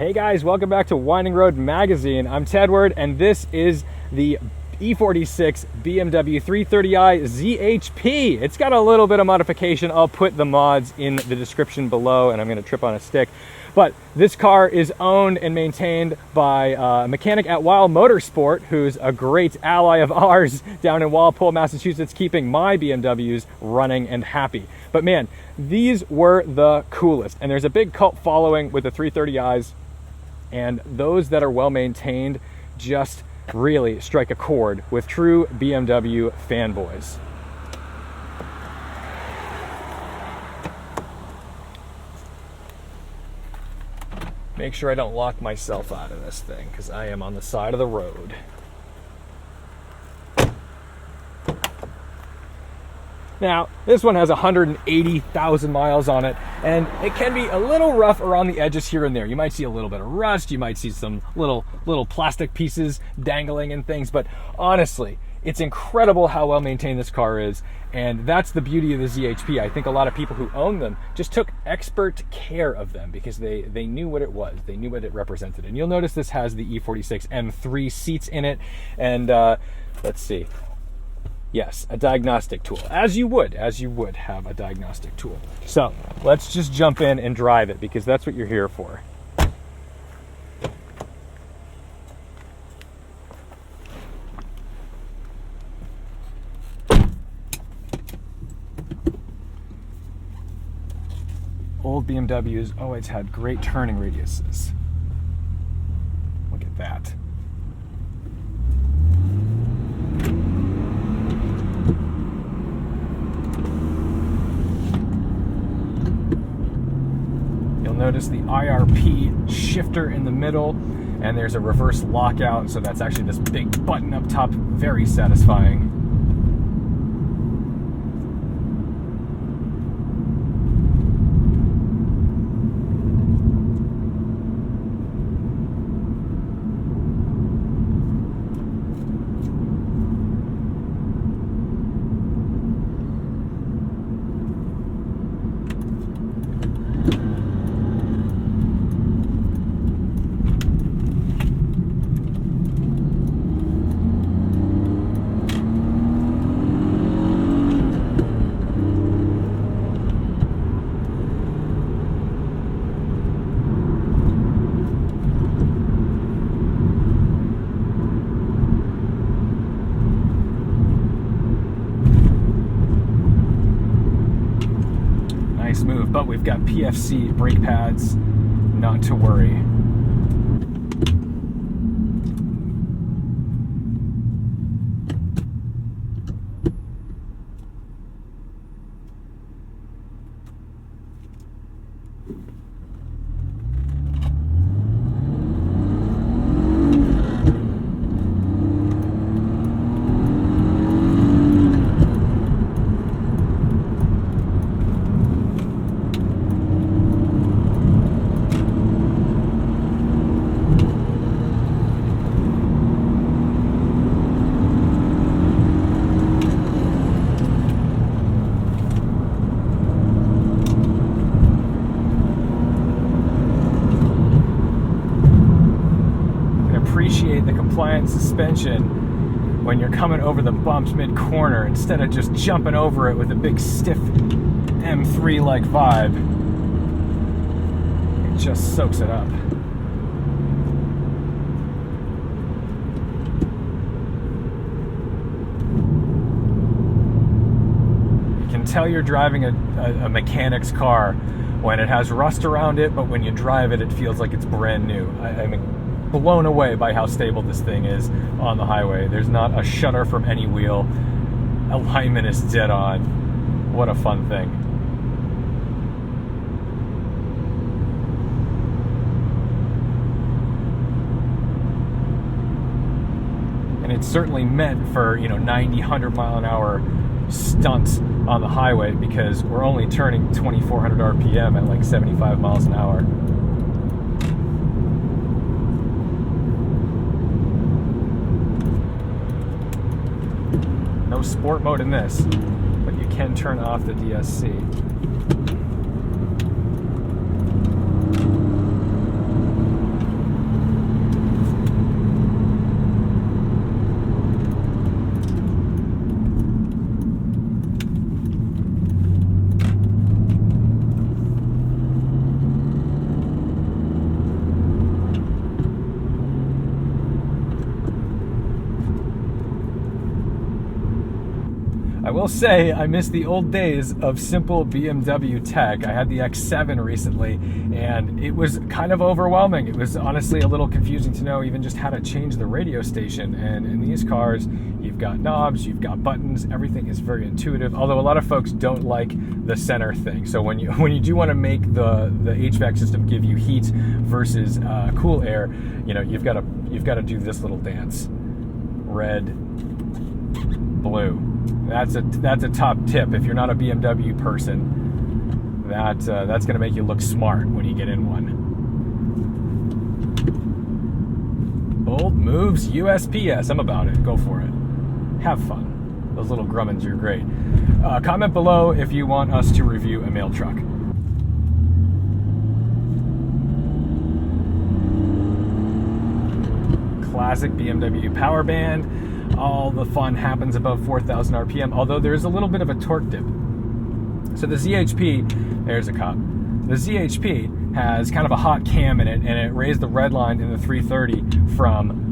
Hey guys, welcome back to Winding Road Magazine. I'm Tedward, and this is the e46 BMW 330i ZHP. It's got a little bit of modification. I'll put the mods in the description below, and I'm going to trip on a stick. But this car is owned and maintained by a mechanic at Weil Motorsport, who's a great ally of ours down in Walpole, Massachusetts, keeping my BMWs running and happy. But man, these were the coolest. And there's a big cult following with the 330i's, and those that are well maintained just really strike a chord with true BMW fanboys. Make sure I don't lock myself out of this thing, because I am on the side of the road. Now, this one has 180,000 miles on it, and it can be a little rough around the edges here and there. You might see a little bit of rust, you might see some little plastic pieces dangling and things, but honestly, it's incredible how well maintained this car is, and that's the beauty of the ZHP. I think a lot of people who own them just took expert care of them because they knew what it was, they knew what it represented. And you'll notice this has the e46 M3 seats in it, and let's see. Yes, a diagnostic tool, as you would have a diagnostic tool. So let's just jump in and drive it, because that's what you're here for. Old BMWs always had great turning radiuses. Look at that. Notice the IRP shifter in the middle, and there's a reverse lockout, so that's actually this big button up top, very satisfying. Move, but we've got PFC brake pads, not to worry. Appreciate the compliant suspension when you're coming over the bumps mid-corner instead of just jumping over it with a big stiff M3-like vibe. It just soaks it up. You can tell you're driving a mechanic's car when it has rust around it, but when you drive it, it feels like it's brand new. I mean, blown away by how stable this thing is on the highway. There's not a shudder from any wheel. Alignment is dead on. What a fun thing. And it's certainly meant for, 90, 100 mile an hour stunts on the highway, because we're only turning 2,400 RPM at like 75 miles an hour. No sport mode in this, but you can turn off the DSC. will say I miss the old days of simple BMW tech. I had the X7 recently, and it was kind of overwhelming. It was honestly a little confusing to know even just how to change the radio station. And in these cars, you've got knobs, you've got buttons, everything is very intuitive, although a lot of folks don't like the center thing. So when you do want to make the HVAC system give you heat versus cool air, you've got to do this little dance. Red, blue. That's a top tip. If you're not a BMW person, that's going to make you look smart when you get in one. Bold moves, USPS. I'm about it. Go for it. Have fun. Those little Grummins are great. Comment below if you want us to review a mail truck. Classic BMW power band. All the fun happens above 4,000 RPM, although there's a little bit of a torque dip. So the ZHP, there's a cop. The ZHP has kind of a hot cam in it, and it raised the red line in the 330 from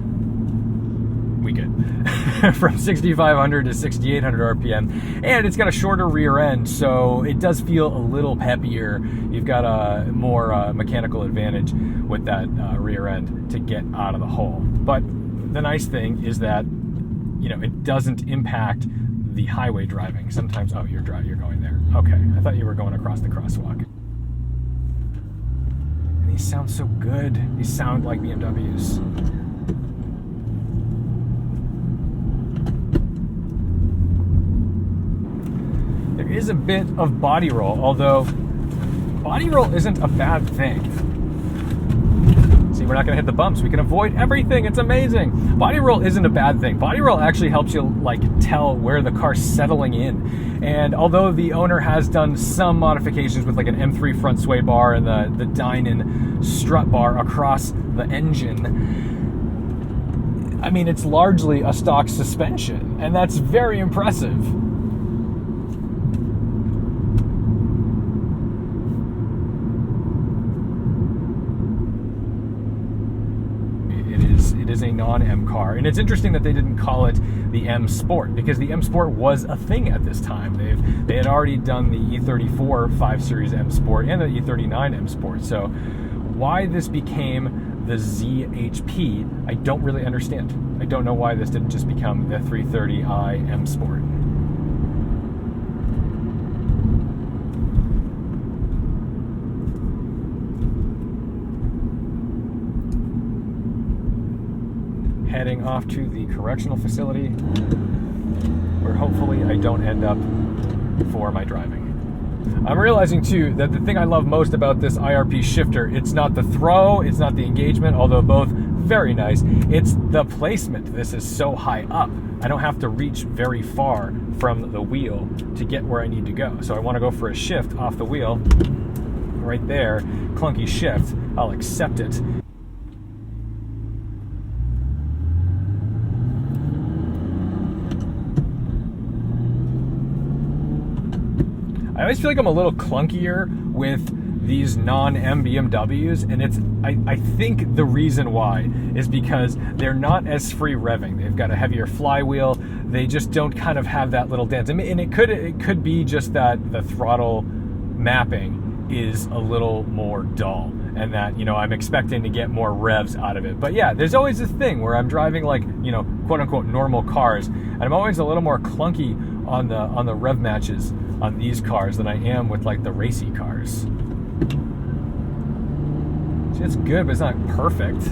6,500 to 6,800 RPM, and it's got a shorter rear end, so it does feel a little peppier. You've got a more mechanical advantage with that rear end to get out of the hole. But the nice thing is that it doesn't impact the highway driving. Sometimes, oh, you're going there. Okay, I thought you were going across the crosswalk. And these sound so good. These sound like BMWs. There is a bit of body roll, although body roll isn't a bad thing. See, we're not going to hit the bumps. We can avoid everything. It's amazing. Body roll isn't a bad thing. Body roll actually helps you tell where the car's settling in. And although the owner has done some modifications with an M3 front sway bar and the Dynan strut bar across the engine, I mean, it's largely a stock suspension, and that's very impressive. It is a non-M car, and it's interesting that they didn't call it the M Sport, because the M Sport was a thing at this time. They had already done the E34 5 Series M Sport and the E39 M Sport. So why this became the ZHP, I don't really understand. I don't know why this didn't just become the 330i M Sport. Heading off to the correctional facility, where hopefully I don't end up for my driving. I'm realizing too that the thing I love most about this IRP shifter, it's not the throw, it's not the engagement, although both very nice, it's the placement. This is so high up. I don't have to reach very far from the wheel to get where I need to go. So I want to go for a shift off the wheel, right there, clunky shift, I'll accept it. I always feel like I'm a little clunkier with these non-M BMWs, and I think the reason why is because they're not as free revving. They've got a heavier flywheel. They just don't kind of have that little dance. I mean, and it could be just that the throttle mapping is a little more dull, and that I'm expecting to get more revs out of it. But yeah, there's always this thing where I'm driving quote unquote normal cars, and I'm always a little more clunky on the rev matches on these cars than I am with the racy cars. See, it's good, but it's not perfect.